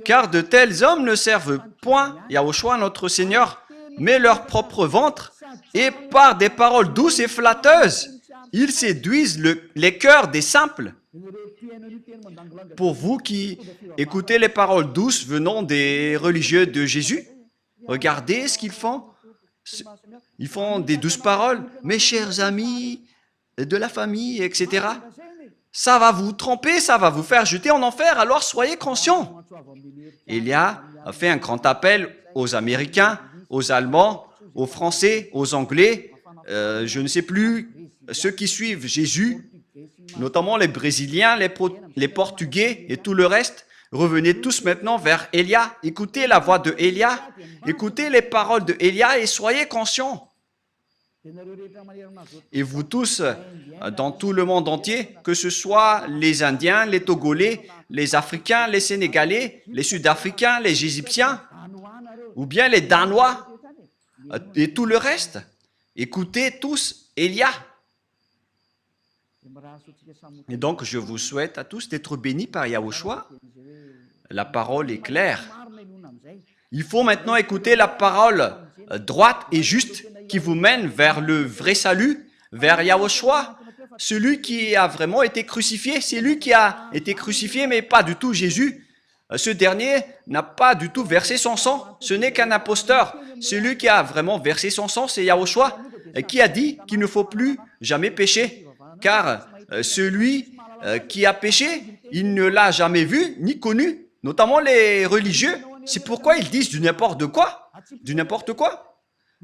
Car de tels hommes ne servent point Yahushua notre Seigneur, mais leur propre ventre, et par des paroles douces et flatteuses, ils séduisent les cœurs des simples. Pour vous qui écoutez les paroles douces venant des religieux de Jésus, regardez ce qu'ils font. Ils font des douces paroles, mes chers amis, de la famille, etc. Ça va vous tromper, ça va vous faire jeter en enfer, alors soyez conscients. Élia a fait un grand appel aux Américains, aux Allemands, aux Français, aux Anglais, je ne sais plus, ceux qui suivent Jésus, notamment les Brésiliens, les Portugais et tout le reste. Revenez tous maintenant vers Élia. Écoutez la voix de Élia, écoutez les paroles de Élia et soyez conscients. Et vous tous, dans tout le monde entier, que ce soit les Indiens, les Togolais, les Africains, les Sénégalais, les Sud-Africains, les Égyptiens, ou bien les Danois, et tout le reste, écoutez tous Élia. Et donc, je vous souhaite à tous d'être bénis par Yahushua. La parole est claire. Il faut maintenant écouter la parole droite et juste qui vous mène vers le vrai salut, vers Yahushua, celui qui a vraiment été crucifié. C'est lui qui a été crucifié, mais pas du tout Jésus. Ce dernier n'a pas du tout versé son sang. Ce n'est qu'un imposteur. Celui qui a vraiment versé son sang, c'est Yahushua, qui a dit qu'il ne faut plus jamais pécher. Car celui qui a péché, il ne l'a jamais vu ni connu, notamment les religieux. C'est pourquoi ils disent du n'importe quoi. Du n'importe quoi.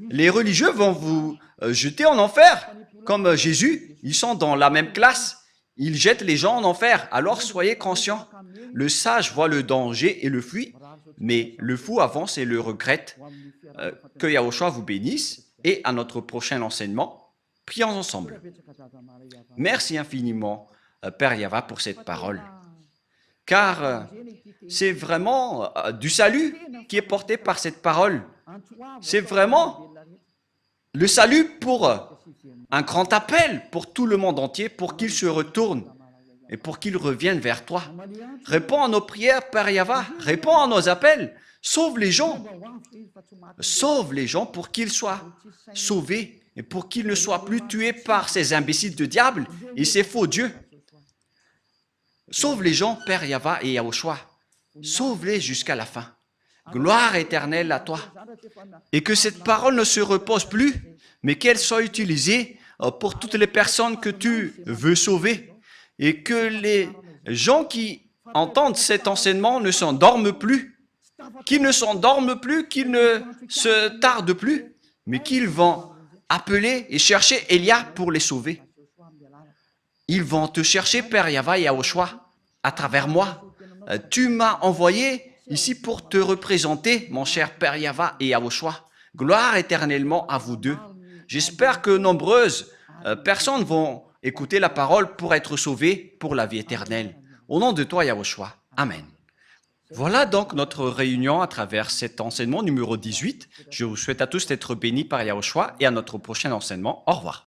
Les religieux vont vous jeter en enfer, comme Jésus. Ils sont dans la même classe. Ils jettent les gens en enfer. Alors soyez conscients. Le sage voit le danger et le fuit, mais le fou avance et le regrette. Que Yahushua vous bénisse. Et à notre prochain enseignement, prions ensemble. Merci infiniment, Père Yahva, pour cette parole. Car c'est vraiment du salut qui est porté par cette parole. C'est vraiment le salut pour un grand appel pour tout le monde entier, pour qu'il se retourne et pour qu'ils reviennent vers toi. Réponds à nos prières, Père Yahweh. Réponds à nos appels. Sauve les gens. Sauve les gens pour qu'ils soient sauvés et pour qu'ils ne soient plus tués par ces imbéciles de diable et ces faux dieux. Sauve les gens, Père Yahweh et Yahushua. Sauve-les jusqu'à la fin. Gloire éternelle à toi. Et que cette parole ne se repose plus, mais qu'elle soit utilisée pour toutes les personnes que tu veux sauver. Et que les gens qui entendent cet enseignement ne s'endorment plus, qu'ils ne s'endorment plus, qu'ils ne se tardent plus, mais qu'ils vont appeler et chercher Elia pour les sauver. Ils vont te chercher, Père Yahweh et Yahushua, à travers moi. Tu m'as envoyé ici pour te représenter, mon cher Père Yahweh et Yahushua. Gloire éternellement à vous deux. J'espère que nombreuses personnes vont écouter la parole pour être sauvées pour la vie éternelle. Au nom de toi, Yahushua. Amen. Voilà donc notre réunion à travers cet enseignement numéro 18. Je vous souhaite à tous d'être bénis par Yahushua et à notre prochain enseignement. Au revoir.